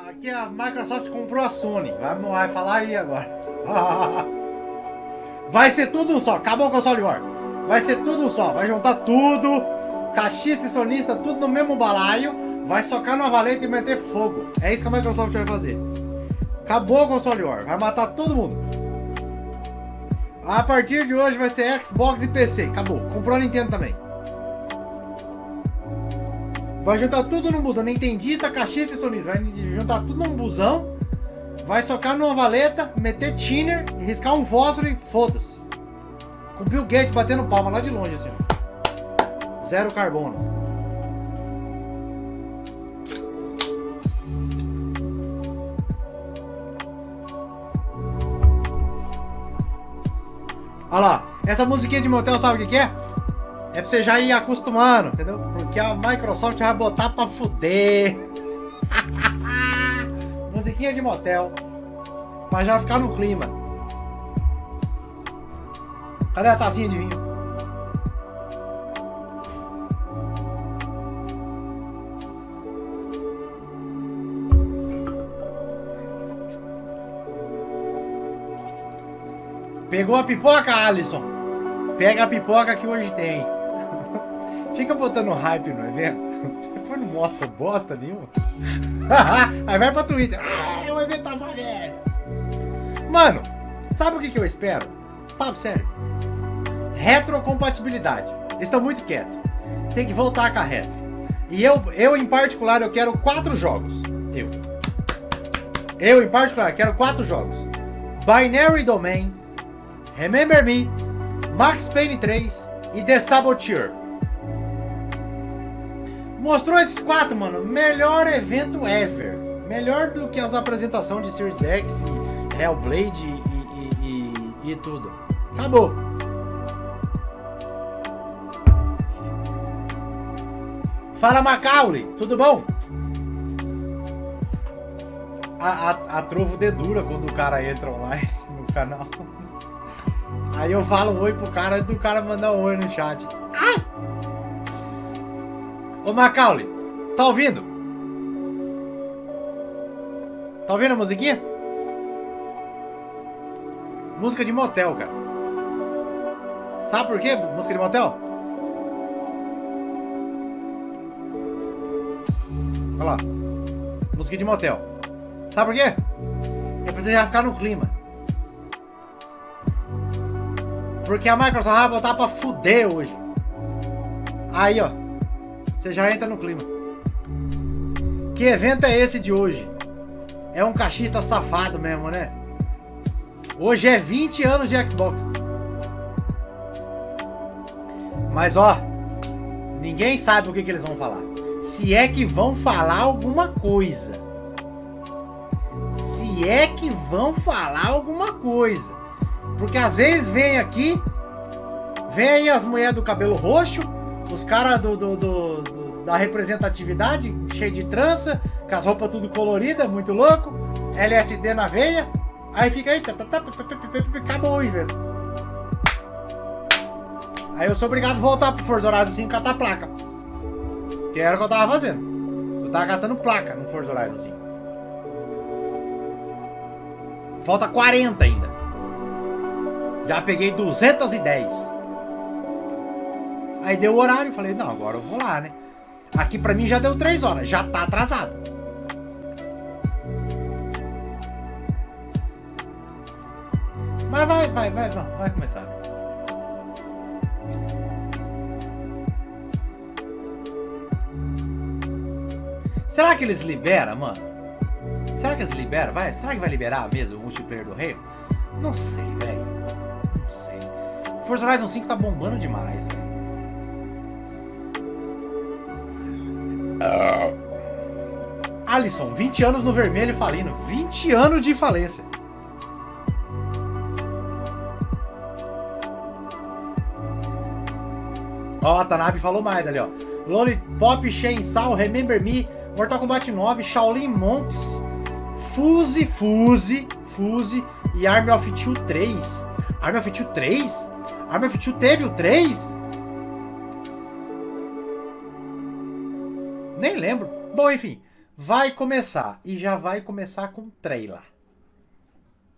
Aqui a Microsoft comprou a Sony. Vai falar aí agora. Vai ser tudo um só. Acabou o console war. Vai ser tudo um só. Vai juntar tudo. Cachista e sonista, tudo no mesmo balaio. Vai socar numa valeta e meter fogo. É isso que a Microsoft vai fazer. Acabou o console war. Vai matar todo mundo. A partir de hoje vai ser Xbox e PC. Acabou. Comprou a Nintendo também. Vai juntar tudo num busão. Nintendista, cachista e sonista. Vai juntar tudo num busão. Vai socar numa valeta, meter thinner, riscar um fósforo e foda-se. Com o Bill Gates batendo palma lá de longe assim. Zero carbono. Olha lá. Essa musiquinha de motel sabe o que é? É pra você já ir acostumando, entendeu? Porque a Microsoft vai botar pra fuder. Musiquinha de motel. Pra já ficar no clima. Cadê a tacinha de vinho? Pegou a pipoca, Alisson? Pega a pipoca que hoje tem. Fica botando hype no evento. Depois não mostra bosta nenhuma. Aí vai pra Twitter. O evento tá velho. Mano, sabe o que eu espero? Papo sério. Retrocompatibilidade. Eles estão muito quietos. Tem que voltar com a retro. E eu em particular, eu quero 4 jogos. Eu em particular, quero 4 jogos. Binary Domain, Remember Me, Max Payne 3 e The Saboteur. Mostrou esses 4, mano. Melhor evento ever. Melhor do que as apresentações de Series X e Hellblade e tudo. Acabou. Fala, Macaulay. Tudo bom? A trovo dedura quando o cara entra online no canal. Aí eu falo oi pro cara do cara mandar um oi no chat. Ai! Ô Macaulay, tá ouvindo? Tá ouvindo a musiquinha? Música de motel, cara. Sabe por quê? Música de motel? Olha lá. Música de motel. Sabe por quê? É pra você já ficar no clima. Porque a Microsoft vai botar pra fuder hoje. Aí, ó. Você já entra no clima. Que evento é esse de hoje? É um cachista safado mesmo, né? Hoje é 20 anos de Xbox. Mas, ó. Ninguém sabe o que eles vão falar. Se é que vão falar alguma coisa. Se é que vão falar alguma coisa. Porque às vezes vem aqui. Vem aí as mulheres do cabelo roxo. Os caras da representatividade, cheio de trança, com as roupas tudo coloridas, muito louco. LSD na veia. Aí fica aí. Acabou aí, velho. Aí eu sou obrigado a voltar pro Forza Horizon 5 catar placa. Que era o que eu tava fazendo. Eu tava catando placa no Forza Horizon 5. Falta 40 ainda. Já peguei 210. Aí deu o horário, falei, não, agora eu vou lá, né? Aqui pra mim já deu 3 horas, já tá atrasado. Mas vai começar, né? Será que eles liberam, mano? Será que eles liberam? Será que vai liberar mesmo o multiplayer do Recon? Não sei, velho. Não sei. Forza Horizon 5 tá bombando demais, velho. Alisson, 20 anos no vermelho falindo. 20 anos de falência. Ó, a Tanabe falou mais ali, ó. Lollipop, Chainsaw, Remember Me, Mortal Kombat 9, Shaolin Monks, Fuse e Army of Two 3. Army of Two 3? Army of Two teve o 3? Nem lembro. Bom, enfim. vai começar. E já vai começar com trailer.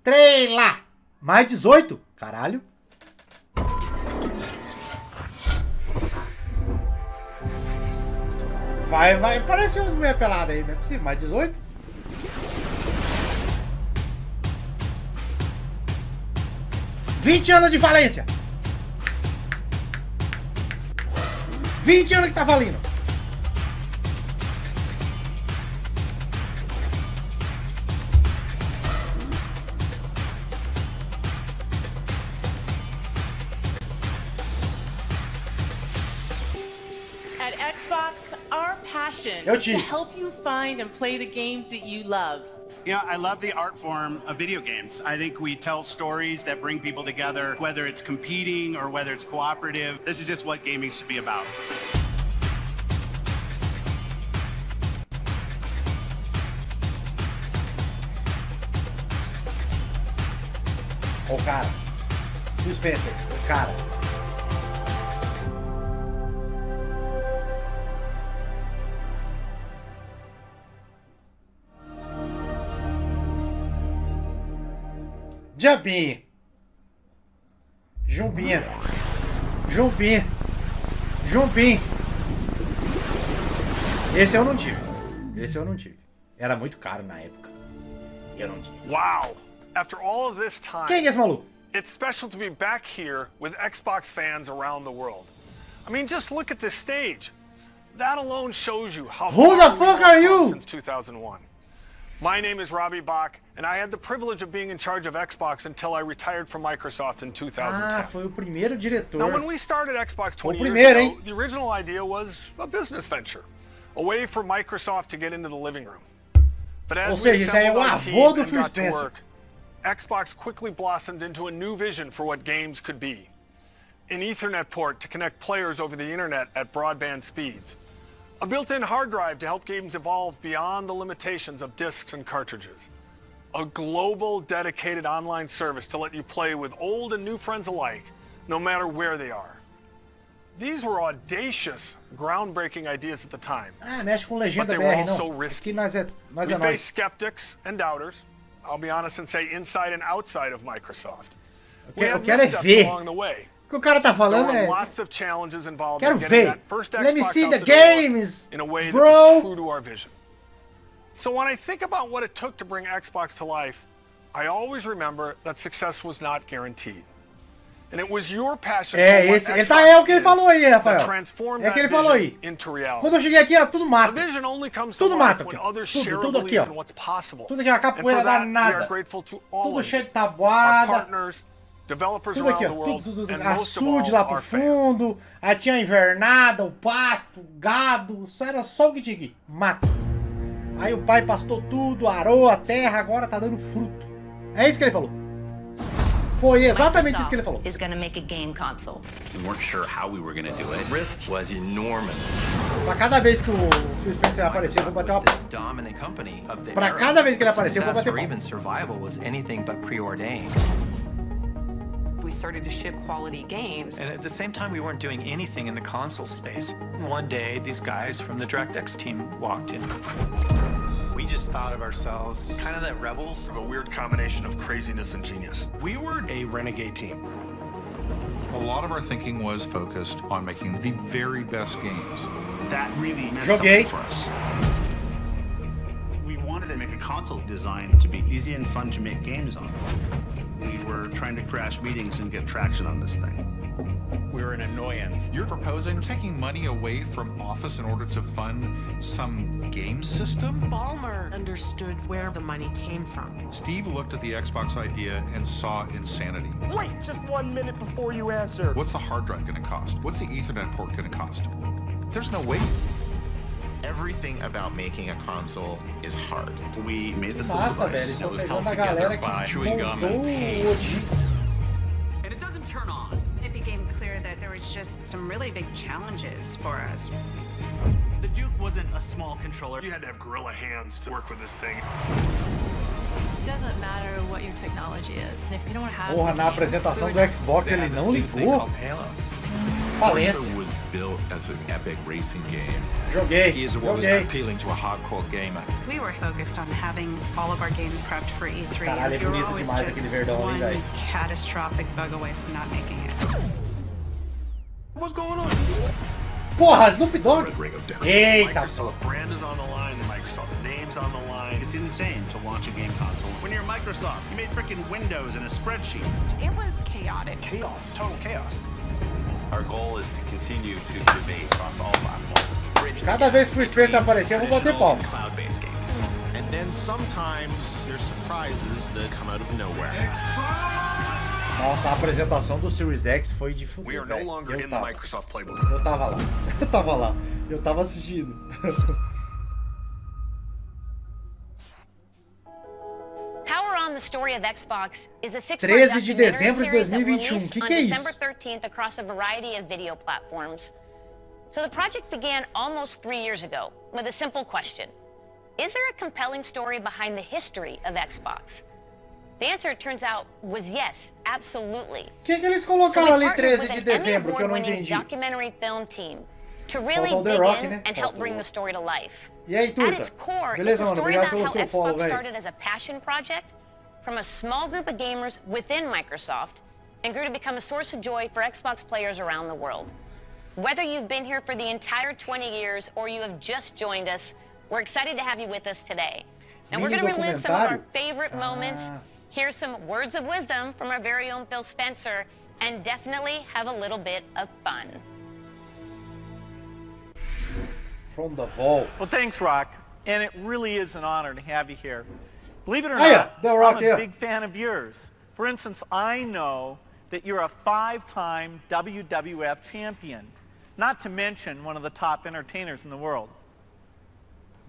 Trailer! Mais 18? Caralho. Vai aparecer umas mulheres peladas aí, não é possível? Mais 18? $20 de falência! 20 anos que tá falindo! At Xbox, our passion Yo, is to Chief. help you find and play the games that you love. Yeah, I love the art form of video games. I think we tell stories that bring people together, whether it's competing or whether it's cooperative. This is just what gaming should be about. Ó o cara. O Spencer, o cara. Jumpinha. Jumpinha. Jumpinha. Jumpinha. Esse eu não tive. Esse eu não tive. Era muito caro na época. Eu não tive. Wow! After all of this time, Quem é esse maluco? it's special to be back here with Xbox fans around the world. I mean, just look at this stage. That alone shows you how Who the far we've fuck are come you? since 2001. My name is Robbie Bach, and I had the privilege of being in charge of Xbox until I retired from Microsoft in 2010. Ah, foi o primeiro diretor. Now, when we started Xbox 20 years primeiro, ago, hein? the original idea was a business venture, a way for Microsoft to get into the living room. But as Ou we seja, isso aí é o assembled our avô team do and Phil got to Spencer. work, Xbox quickly blossomed into a new vision for what games could be. An Ethernet port to connect players over the internet at broadband speeds. A built-in hard drive to help games evolve beyond the limitations of discs and cartridges. A global dedicated online service to let you play with old and new friends alike, no matter where they are. These were audacious, groundbreaking ideas at the time. Ah, mexe com legenda But they were BR, also não. risky. Aqui nós é We nós. faced skeptics and doubters. I'll be honest and say inside and outside of Microsoft. We Eu had quero é missteps ver. along the way. O que o cara tá There falando were é... lots of challenges involved Quero in getting ver. that first Let me Xbox see out the the door games, in a way that bro. was true to our vision. So when I think about what it took to bring Xbox to life, I always remember that success was not guaranteed. And it was your passion É, for what esse, ele Xbox tá, é o que ele is falou aí, that Rafael. transformed É o que that ele falou vision aí. into reality. Quando eu cheguei aqui era tudo A mato. vision only comes to Tudo life mato when aqui, ó. others share a Tudo aqui, belief ó. in what's possible. Tudo aqui, uma And for capoeira that, we danada. are grateful to all Tudo of cheio de you, our tabuada. partners, developers Tudo around aqui, the ó. world, Tudo. and most of Açude all, lá pro our fans. fundo. Aí tinha a invernada, o pasto, o gado. Isso era só o que tinha aqui. Mato. Aí o pai pastou tudo, arou a terra, agora tá dando fruto. É isso que ele falou. Foi exatamente isso que ele falou. Is going to make a game console. We weren't sure how we were going to do it. Risk was enormous. Pra cada vez que o Phil Spencer aparecer, eu vou bater uma... The dominant company of the Pra era. cada vez que ele aparecer, eu vou bater Success or palma. even survival was anything but preordained. We started to ship quality games. And at the same time, we weren't doing anything in the console space. One day, these guys from the DirectX team walked in. We just thought of ourselves kind of that rebels. A weird combination of craziness and genius. We were a renegade team. A lot of our thinking was focused on making the very best games. That really meant Joguei. something for us. We wanted to make a console designed to be easy and fun to make games on. We were trying to crash meetings and get traction on this thing. We were an annoyance. You're proposing taking money away from Office in order to fund some game system? Ballmer understood where the money came from. Steve looked at the Xbox idea and saw insanity. Wait just 1 minute before you answer. What's the hard drive going to cost? What's the Ethernet port going to cost? There's no way. Everything about making a console is hard. We made the Massa, velho. Eles estão pegando a galera que montou o Oji. And it doesn't turn on. It became clear that there was just some really big challenges for us. The Duke wasn't a small controller. You had to have gorilla hands to work with this thing. It doesn't matter what your technology is. If you don't have Porra, na the games, apresentação we do would- Xbox ele não Thing ligou. called Halo. Falência. Was built as an epic racing game. Joguei. Gears of War was appealing to a hardcore gamer. We were focused on having all of our games prepped for E3. Caralho, é We were bonito always demais just aquele verdão ali, one velho. catastrophic bug away from not making it. What's going on? Porra, Snoop Dogg. Eita. Microsoft brand is on the line, the Microsoft name's on the line. It's insane to launch a game console. When you're Microsoft, you made frickin' Windows and a spreadsheet. It was chaotic. Chaos, total chaos. Our goal is to continue to innovate across all platforms. Cada vez que o Spencer aparecer, eu vou bater palma. Cloud-based game. And then sometimes there's surprises that come out of nowhere. Nossa, a apresentação do Series X foi de fuder, We are no velho. longer in the Microsoft playbook. Eu tava lá. Eu tava lá. Eu tava assistindo. Power on the Story of Xbox is a 13 de dezembro de 2021. Que é isso? December 13th across a variety of video platforms. So the project began almost 3 years ago with a simple question. Is there a compelling story behind the history of Xbox? The answer, it turns out, was yes, absolutely. O que eles colocaram ali 13 de dezembro que eu não entendi? Documentary film team to really Faltou o The dig Rock, in né? and help bring the story to life. E aí, At turta? its core, Beleza, it's a mano? story Obrigado about pelo how seu follow, Xbox velho. started as a passion project from a small group of gamers within Microsoft and grew to become a source of joy for Xbox players around the world. Whether you've been here for the entire 20 years or you have just joined us, we're excited to have you with us today. And we're going to relive some of our favorite moments, hear some words of wisdom from our very own Phil Spencer, and definitely have a little bit of fun. From the vault. Well, thanks, Rock. And it really is an honor to have you here. Believe it or Hiya, not, The Rock I'm a here. big fan of yours. For instance, I know that you're a 5-time WWF champion, not to mention one of the top entertainers in the world.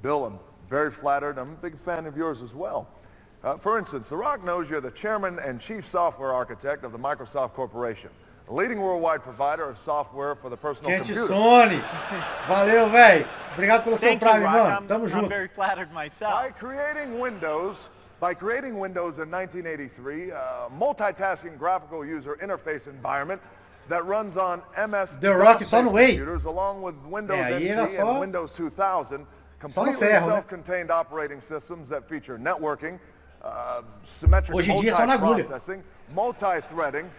Bill, I'm very flattered. I'm a big fan of yours as well. For instance, The Rock knows you're the chairman and chief software architect of the Microsoft Corporation, a leading worldwide provider of software for the personal Quente computer. Sony. Valeu, velho. Obrigado pelo seu Thank you, Prime, Rock. mano. I'm Tamo junto. very flattered myself. By creating Windows in 1983, a multitasking graphical user interface environment that runs on MS The Rock só no Way. computers along with Windows aí NT era só- and Windows 2000, só no completely ferro, né? self-contained operating systems that feature networking, symmetric Hoje em dia é só na agulha. multiprocessing, multi-threading,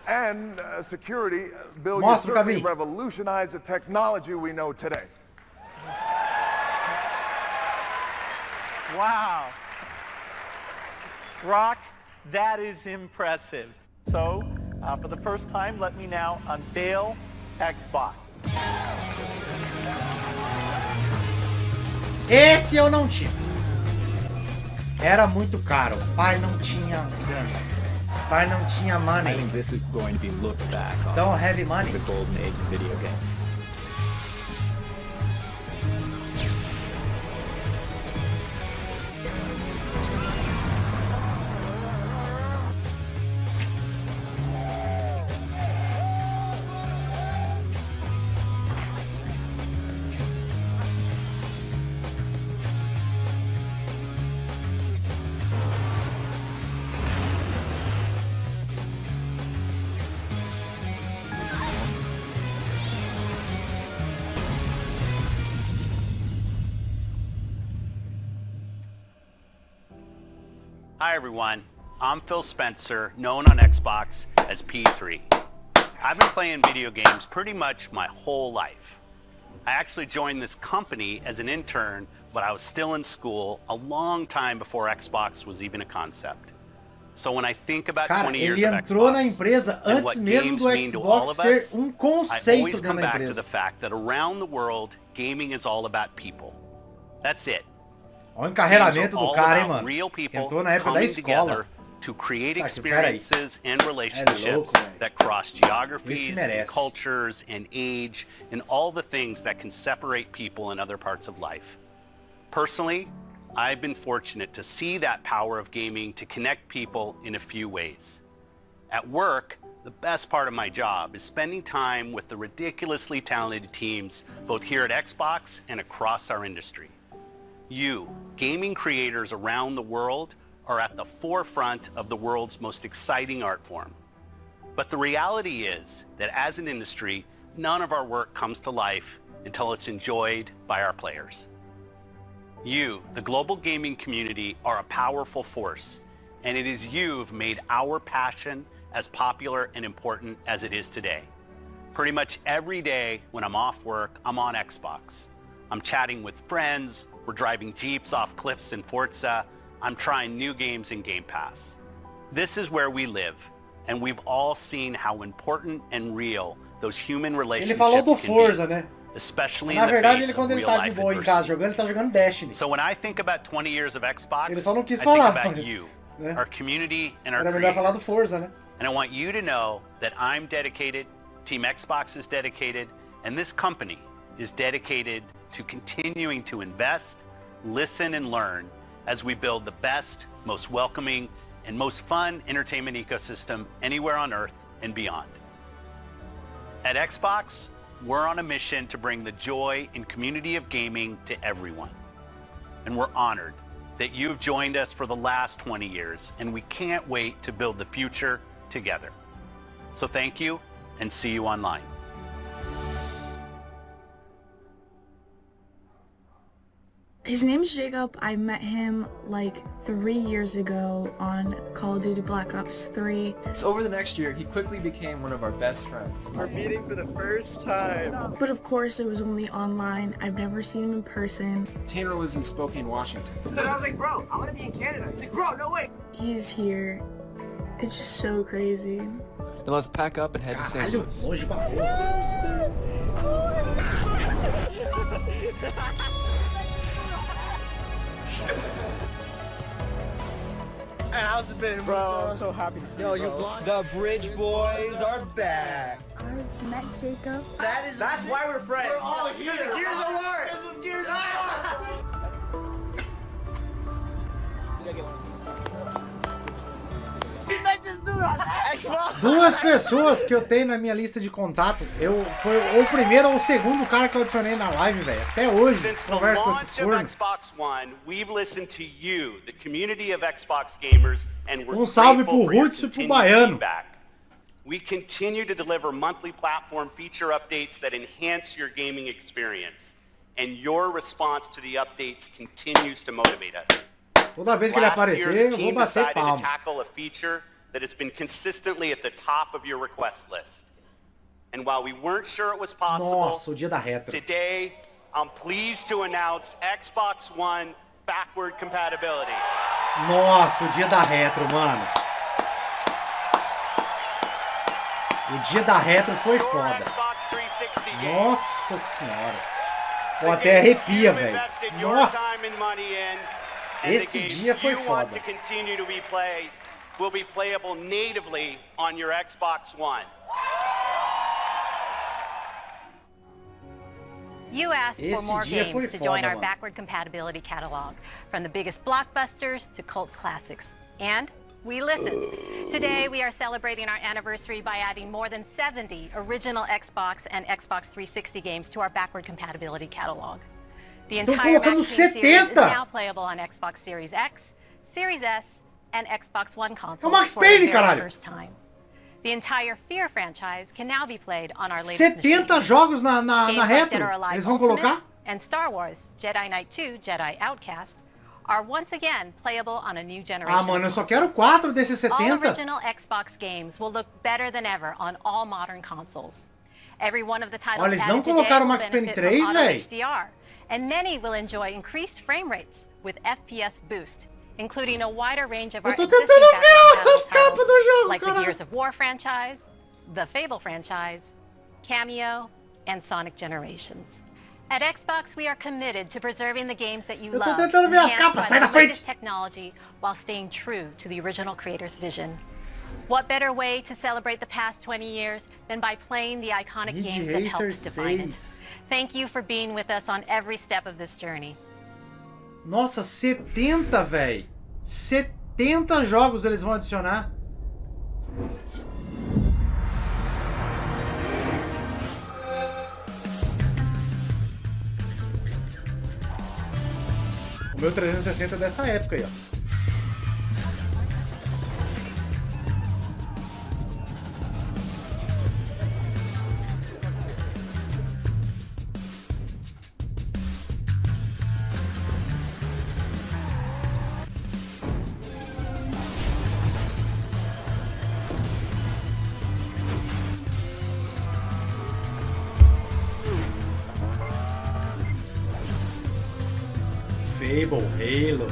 and security. Bill, you Mostra o certainly Cavi. revolutionized the technology we know today. Wow. Rock, that is impressive. So, for the first time, let me now unveil Xbox. Esse eu não tive. Era muito caro. Pai não tinha grana. Pai não tinha I money. think this is going to be looked back on Don't have money. as the golden age of video games. Hi everyone, I'm Phil Spencer, known on Xbox as P3. I've been playing video games pretty much my whole life. I actually joined this company as an intern, but I was still in school a long time before Xbox was even a concept. So when I think about Cara, 20 years ele of entrou na Xbox empresa and antes what mesmo games do mean to all Xbox of ser us, um I conceito always dentro come da back to empresa. the fact that around the world, gaming is all about people. That's it. Olha o encarreiramento Games are do all cara, hein, about mano. real people Entrou na época da coming escola. together to create Tá aqui, peraí. experiences and relationships louco, velho. that cross geographies, Esse and merece. cultures, and age, and all the things that can separate people in other parts of life. Personally, I've been fortunate to see that power of gaming to connect people in a few ways. At work, the best part of my job is spending time with the ridiculously talented teams both here at Xbox and across our industry. You, gaming creators around the world, are at the forefront of the world's most exciting art form. But the reality is that as an industry, none of our work comes to life until it's enjoyed by our players. You, the global gaming community, are a powerful force, and it is you've made our passion as popular and important as it is today. Pretty much every day when I'm off work, I'm on Xbox. I'm chatting with friends, we're driving Jeeps off cliffs in Forza, I'm trying new games in Game Pass. This is where we live, and we've all seen how important and real those human relationships Ele falou do can Forza, be, né? especially Na in the verdade, face ele of quando ele real tá life de boa em casa adversity. jogando, ele tá jogando Destiny. So when I think about 20 years of Xbox, Ele só não quis I falar, think about né? you, Né? our community and our Era melhor falar do creators. Forza, né? And I want you to know that I'm dedicated, Team Xbox is dedicated, and this company is dedicated to continuing to invest, listen, and learn as we build the best, most welcoming, and most fun entertainment ecosystem anywhere on Earth and beyond. At Xbox, we're on a mission to bring the joy and community of gaming to everyone. And we're honored that you've joined us for the last 20 years, and we can't wait to build the future together. So thank you, and see you online. His name's Jacob. I met him like 3 years ago on Call of Duty Black Ops 3. So over the next year, he quickly became one of our best friends. We're meeting for the first time. But of course it was only online. I've never seen him in person. Tanner lives in Spokane, Washington. And I was like, bro, I want to be in Canada. He's like, bro, no way. He's here. It's just so crazy. And let's pack up and head to St. Caralho, Louis. longe pra porra. And how's it been, bro? I'm so happy to see you, bro. The Bridge Boys are back. I've met Jacob. That's why we're friends. We're all here. Gears of War. Because of Gears of War. Duas pessoas que eu tenho na minha lista de contato, foi o primeiro ou o segundo cara que eu adicionei na live, velho. Até hoje, Since the converso com esses launch of cornos. Xbox One, we've listened to you, the community of Xbox gamers, and we're Salve grateful pro for your Hudson e pro continued Baiano. feedback. We continue to deliver monthly platform feature updates that enhance your gaming experience, and your response to the updates continues to motivate us. Toda vez que ele Last year, aparecer, the eu vou team bater decided to palma. tackle a feature that has been consistently at the top of your request list. And while we weren't sure it was possible, Nossa, o dia da retro. today I'm pleased to announce Xbox One backward compatibility. Nossa, o dia da retro, mano. O dia da retro foi foda. Nossa senhora. Pô, até arrepia, velho. Nossa. Esse dia foi foda. To continue to be played will be playable natively on your Xbox One. You asked for Esse more dia foi games to foda, join our mano. backward compatibility catalog, from the biggest blockbusters to cult classics. And we listened. Today we are celebrating our anniversary by adding more than 70 original Xbox and Xbox 360 games to our backward compatibility catalog. The Tô entire colocando Max Payne series is 70. now playable on Xbox Series X, Series S, and Xbox One consoles Max for the Payne, very caralho. first time. The entire Fear franchise can now be played on our latest 70 jogos na Games like retro. Dead or Alive Eles vão Ultimate colocar? and Star Wars Jedi Knight 2 Jedi Outcast are once again playable on a new generation. Ah, mano, eu só quero 4 desses All 70. original Xbox games will look better than ever on all modern consoles. Every one of the titles Olha, eles não added today colocaram o will Max Payne benefit 3, from auto véi. HDR, and many will enjoy increased frame rates with FPS boost, including a wider range of our tô existing tentando backward ver compatible as capas do titles, jogo, like the caralho. Gears of War franchise, the Fable franchise, Cameo, and Sonic Generations. At Xbox, we are committed to preserving the games that you Eu tô love, tentando ver as enhanced capas, by sai the da frente. latest technology while staying true to the original creator's vision. What better way to celebrate the past 20 years than by playing the iconic Ridge games that Racer helped define it? 6. Thank you for being with us on every step of this journey. Nossa, 70, velho. 70 jogos eles vão adicionar. O meu 360 é dessa época aí, ó. Fable, Halo.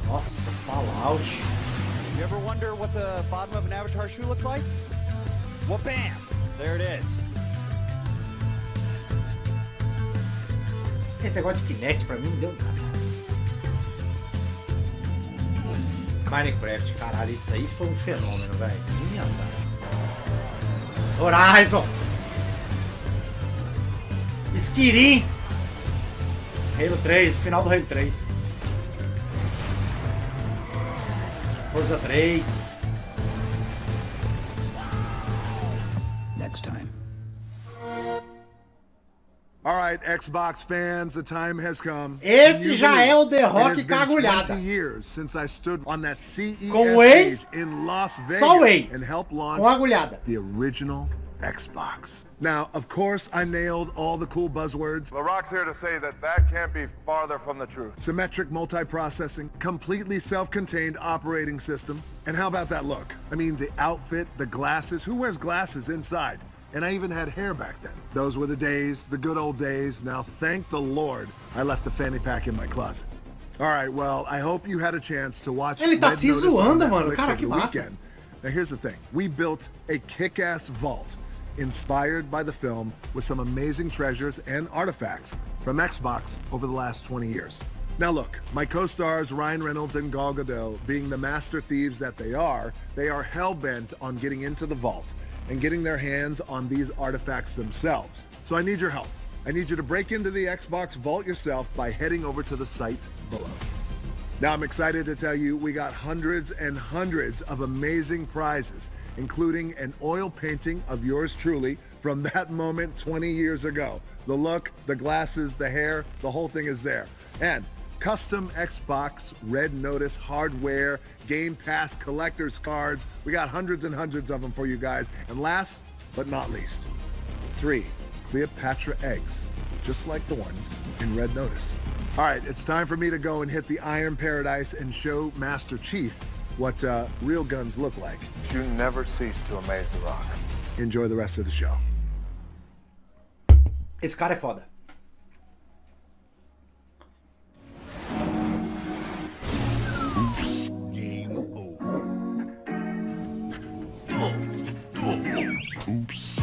Nossa, Fallout. You ever wonder what the bottom of an Avatar shoe looks like? Well, bam! There it is. Esse negócio de Kinect pra mim não deu nada. Minecraft, caralho, isso aí foi um fenômeno, velho. Minhas Horizon! Skyrim! Halo 3, final do Halo 3. Forza 3. Next time. All right, Xbox fans, the time has come. Esse já é o The Rock cagulhada. 20 years since I stood on that CES Com Whey, stage in Las Vegas só Whey, and helped launch com agulhada. The original Xbox. Now, of course, I nailed all the cool buzzwords. The Rock's here to say that that can't be farther from the truth. Symmetric multiprocessing, completely self-contained operating system. And how about that look? I mean, the outfit, the glasses. Who wears glasses inside? And I even had hair back then. Those were the days, the good old days. Now, thank the Lord, I left the fanny pack in my closet. All right, well, I hope you had a chance to watch Ele tá Red se Notice on zoando, mano. Netflix Cara, over que the massa. weekend. Now, here's the thing. We built a kick-ass vault inspired by the film with some amazing treasures and artifacts from Xbox over the last 20 years. Now look, my co-stars Ryan Reynolds and Gal Gadot, being the master thieves that they are hell-bent on getting into the vault and getting their hands on these artifacts themselves. So I need your help. I need you to break into the Xbox vault yourself by heading over to the site below. Now I'm excited to tell you we got hundreds and hundreds of amazing prizes, including an oil painting of yours truly from that moment 20 years ago. The look, the glasses, the hair, the whole thing is there. And custom Xbox Red Notice hardware, Game Pass collector's cards. We got hundreds and hundreds of them for you guys. And last but not least, 3 Cleopatra eggs, just like the ones in Red Notice. All right, it's time for me to go and hit the Iron Paradise and show Master Chief what real guns look like. You never cease to amaze the Rock. Enjoy the rest of the show. Esse cara é foda. Game over. Oops.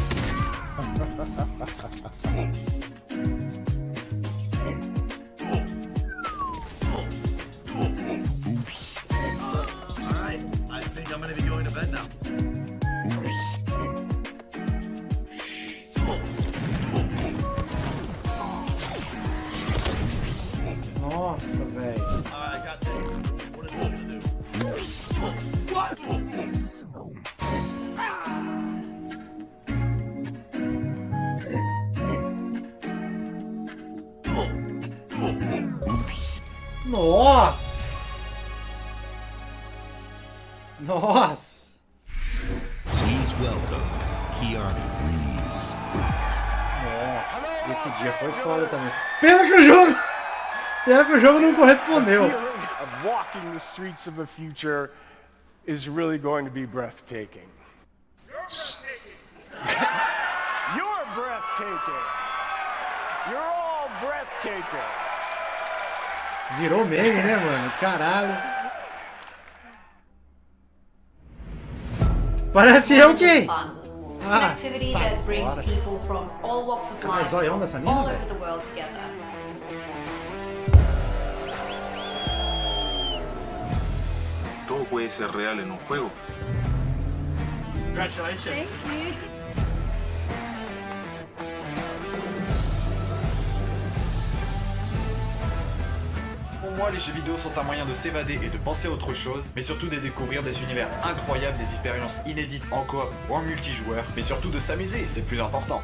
Alright, I think I'm gonna be going to bed now. Nossa, velho. Alright, I got this. What is this gonna do? What? Nossa! Nossa! Please welcome Keanu Reeves. Nossa, esse dia foi foda também. Pena que o jogo não correspondeu. Of walking the streets of the future is really going to be breathtaking. You're breathtaking. You're all breathtaking. Virou meme, né, mano? Caralho. Parece eu quem? Ah, Activity sai that brings fora. people from all walks of life Zoião dessa mina, all velho. over the world together. Todo puede ser real en un juego. Congratulations. Thank you. Pour moi, les jeux vidéo sont un moyen de s'évader et de penser à autre chose, mais surtout de découvrir des univers incroyables, des expériences inédites en coop ou en multijoueur, mais surtout de s'amuser, c'est le plus important.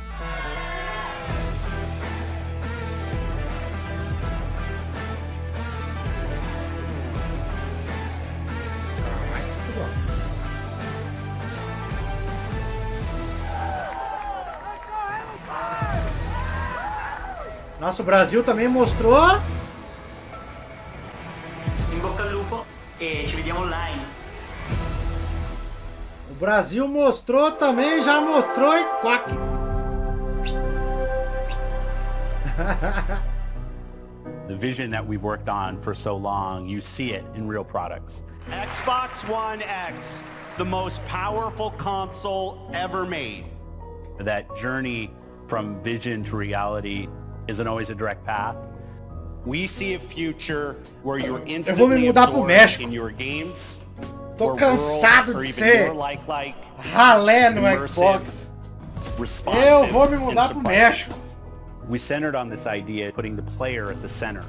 Nossa, o Brasil também mostrou. In bocca al lupo e ci vediamo online. O Brasil mostrou também, já mostrou e quack. The vision that we've worked on for so long, you see it in real products. Xbox One X, the most powerful console ever made. That journey from vision to reality isn't always a direct path. We see a future where you're instantly absorbed in your games. Tô cansado de ser ralé no Xbox. Eu vou me mudar pro México. We centered on this idea, putting the player at the center,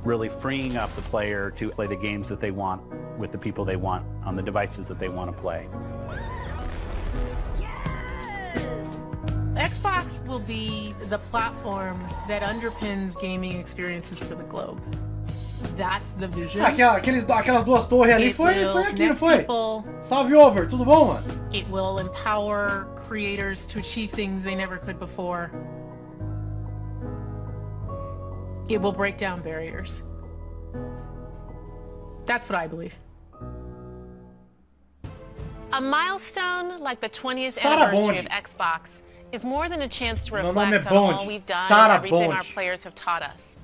really freeing up the player to play the games that they want with the people they want on the devices that they want to play. Xbox will be the platform that underpins gaming experiences for the globe. That's the vision. Aquelas duas torres ali foi aqui, não foi? Salve over, tudo bom, mano? It will empower creators to achieve things they never could before. It will break down barriers. That's what I believe. A milestone like the 20th anniversary of Xbox is more than a chance to reflect on all we've done and everything our players have taught us.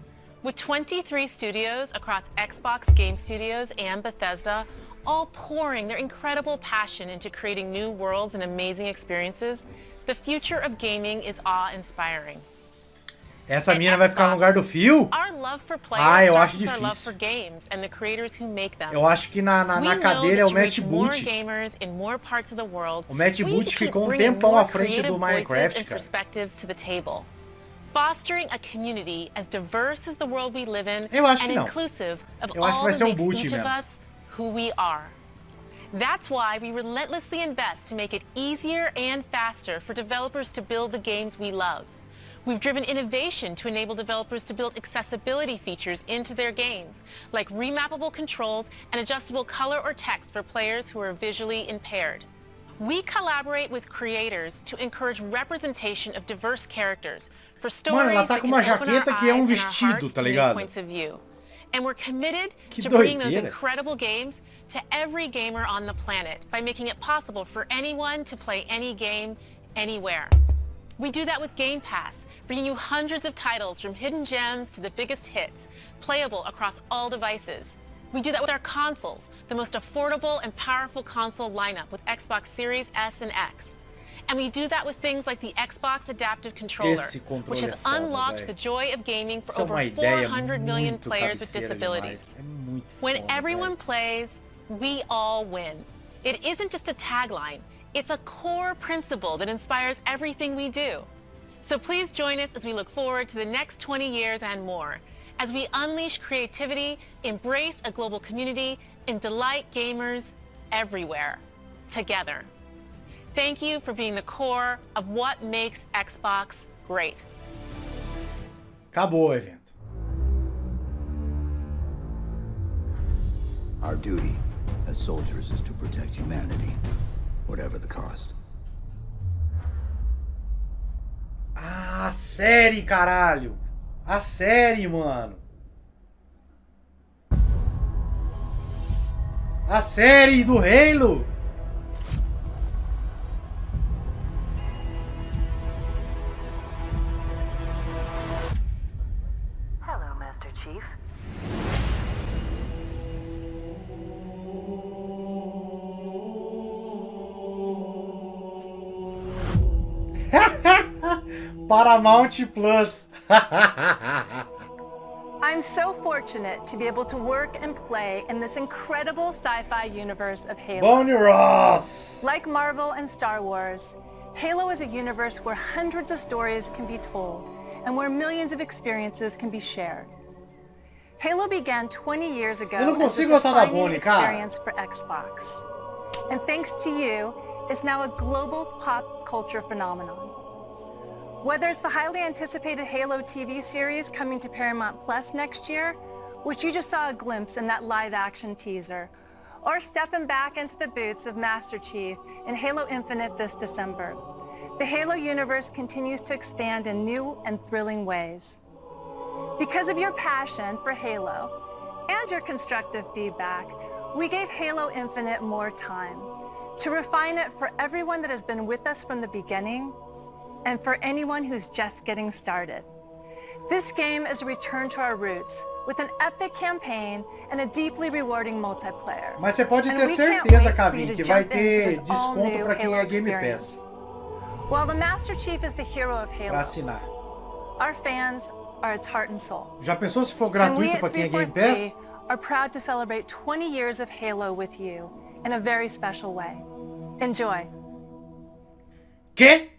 With 23 studios across Xbox Game Studios and Bethesda, all pouring their incredible passion into creating new worlds and amazing experiences, the future of gaming is awe-inspiring. Essa mina vai ficar no lugar do Fio? Ah, eu acho difícil. Eu acho que na cadeira é o Matt Booty. O Matt Booty ficou um tempão à frente do Minecraft, cara. Fostering a community as diverse as the world we live in and inclusive of all that makes each of us who we are. That's why we relentlessly invest to make it easier and faster for developers to build the games we love. We've driven innovation to enable developers to build accessibility features into their games, like remappable controls and adjustable color or text for players who are visually impaired. We collaborate with creators to encourage representation of diverse characters for stories that can open our eyes and our hearts to new points of view. And we're committed to bringing those incredible games to every gamer on the planet by making it possible for anyone to play any game, anywhere. We do that with Game Pass, bringing you hundreds of titles from hidden gems to the biggest hits, playable across all devices. We do that with our consoles, the most affordable and powerful console lineup with Xbox Series S and X. And we do that with things like the Xbox Adaptive Controller, which has unlocked the joy of gaming for over 400 million players with disabilities. When everyone plays, we all win. It isn't just a tagline, it's a core principle that inspires everything we do. So please join us as we look forward to the next 20 years and more, as we unleash creativity, embrace a global community, and delight gamers everywhere, together. Thank you for being the core of what makes Xbox great. Acabou o evento. Our duty as soldiers is to protect humanity, whatever the cost. Ah, a série, caralho! A série, mano! A série do Halo! Hello, Master Chief. Paramount Plus. I'm so fortunate to be able to work and play in this incredible sci-fi universe of Halo. Bonnie Ross! Like Marvel and Star Wars, Halo is a universe where hundreds of stories can be told and where millions of experiences can be shared. Halo began 20 years ago as a defining experience for Xbox. And thanks to you, it's now a global pop culture phenomenon. Whether it's the highly anticipated Halo TV series coming to Paramount Plus next year, which you just saw a glimpse in that live-action teaser, or stepping back into the boots of Master Chief in Halo Infinite this December, the Halo universe continues to expand in new and thrilling ways. Because of your passion for Halo and your constructive feedback, we gave Halo Infinite more time to refine it for everyone that has been with us from the beginning and for anyone who's just getting started. This game is a return to our roots, with an epic campaign and a deeply rewarding multiplayer. Mas você pode And ter we can't certeza, wait for you Kavin, to que vai jump into ter this desconto all-new pra quem Halo é Game experience. Pass. While the Master Chief is the hero of Pra Halo, assinar. our fans are its heart and soul. Já pensou se for And we gratuito at pra quem é Game 343 Pass? are proud to celebrate 20 years of Halo with you in a very special way. Enjoy. Quê?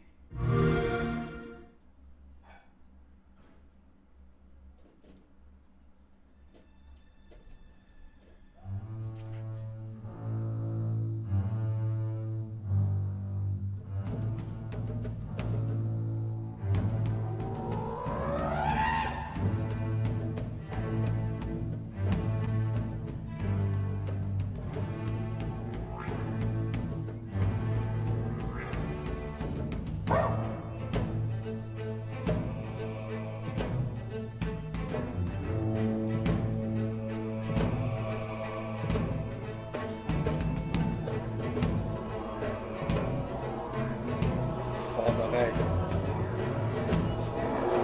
Foda, velho.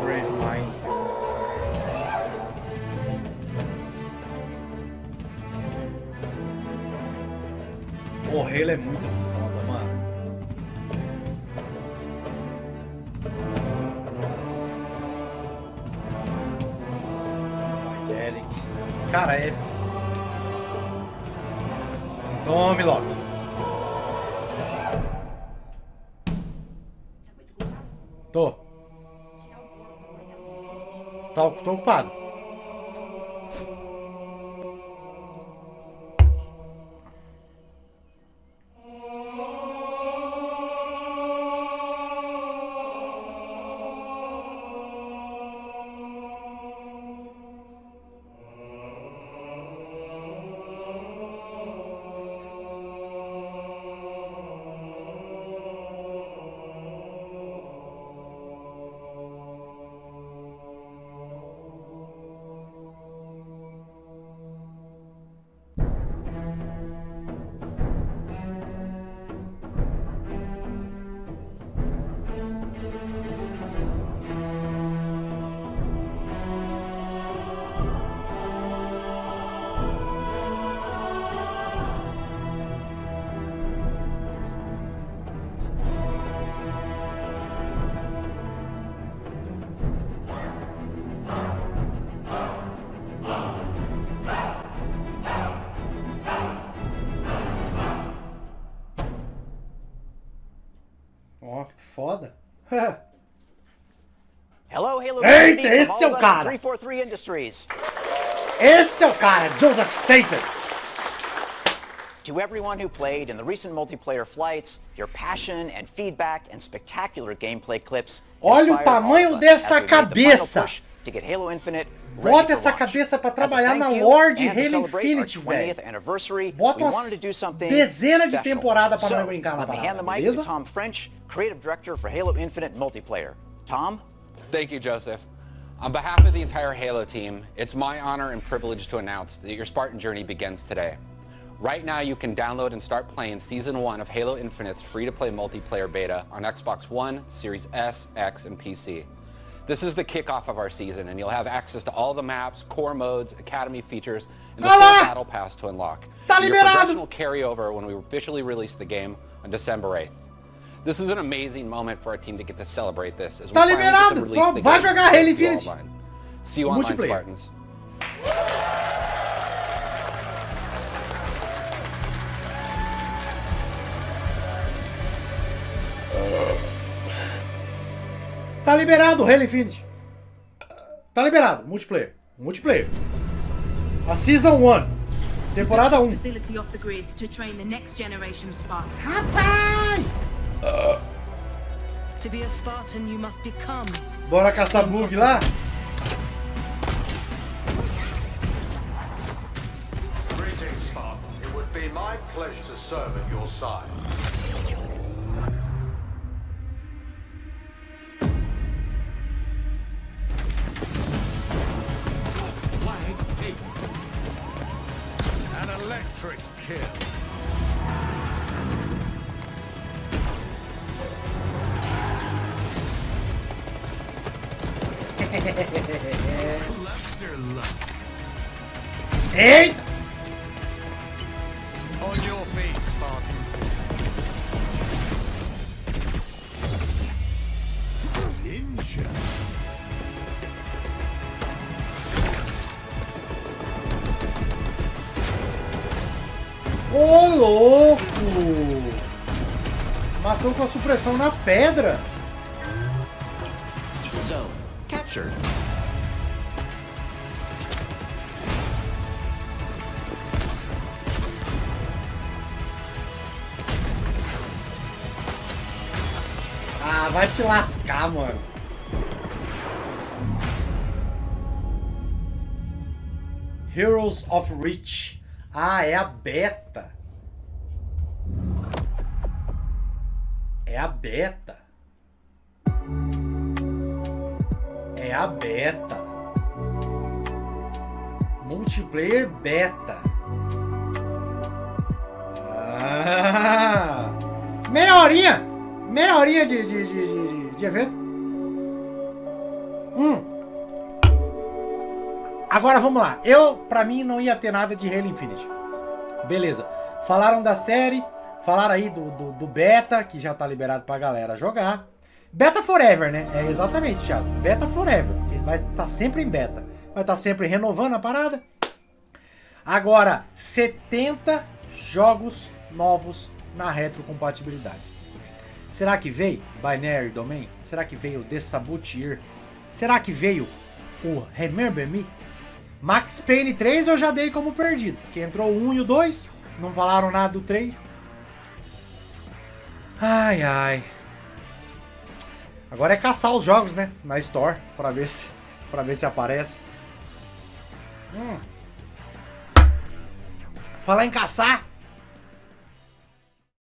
Brave Mind. O Halo é muito foda, mano. Eric. Cara, é. Tome, Loki. Tô. Tô ocupado. Ó, que foda. Hello, Halo. Eita, esse é o cara. 343 Industries. Esse é o cara, Joseph Staten. To everyone who played in the recent multiplayer flights, your passion and feedback and spectacular gameplay clips. Olha o tamanho dessa cabeça. To get Halo Infinite. Bota essa cabeça pra trabalhar na lore de Halo Infinite, velho. Bota umas dezenas de temporadas pra nós brincar na parada, beleza? Tom French, creative director for Halo Infinite multiplayer. Tom? Thank you, Joseph. On behalf of the entire Halo team, it's my honor and privilege to announce that your Spartan journey begins today. Right now, you can download and start playing Season 1 of Halo Infinite's free-to-play multiplayer beta on Xbox One, Series S, X, and PC. This is the kickoff of our season, and you'll have access to all the maps, core modes, academy features, and the full battle pass to unlock. Your progression will carry over when we officially release the game on December 8th. This is an amazing moment for our team to get to celebrate this as we finally get to release the Vai game jogar Halo Infinite. online. See you online, Spartans. Tá liberado o Halo Infinite. Tá liberado. Multiplayer. Multiplayer. A Season 1. Temporada 1. Facility off the grid to train the next generation of Spartans. Rapaz! To be a Spartan, you must become. Bora caçar bug lá? Greetings, Spartan. It would be my pleasure to serve at your side. An electric kill. Eita! On your feet, Spartan. Ninja. Ô, louco! Matou com a supressão na pedra. Zone captured. Ah, vai se lascar, mano. Heroes of Reach. Ah, é a beta. É a beta. É a beta. Multiplayer beta. Ah, meia horinha de evento. Agora vamos lá. Pra mim, não ia ter nada de Halo Infinite. Beleza. Falaram da série. Falaram aí do beta, que já tá liberado pra galera jogar. Beta forever, né? É exatamente, Thiago. Beta forever. Porque vai estar sempre em beta. Vai estar sempre renovando a parada. Agora, 70 jogos novos na retrocompatibilidade. Será que veio Binary Domain? Será que veio The Saboteur? Será que veio o Remember Me? Max Payne 3 eu já dei como perdido. Que entrou o 1 e o 2. Não falaram nada do 3. Ai, ai. Agora é caçar os jogos, né? Na Store. Pra ver se aparece. Falar em caçar.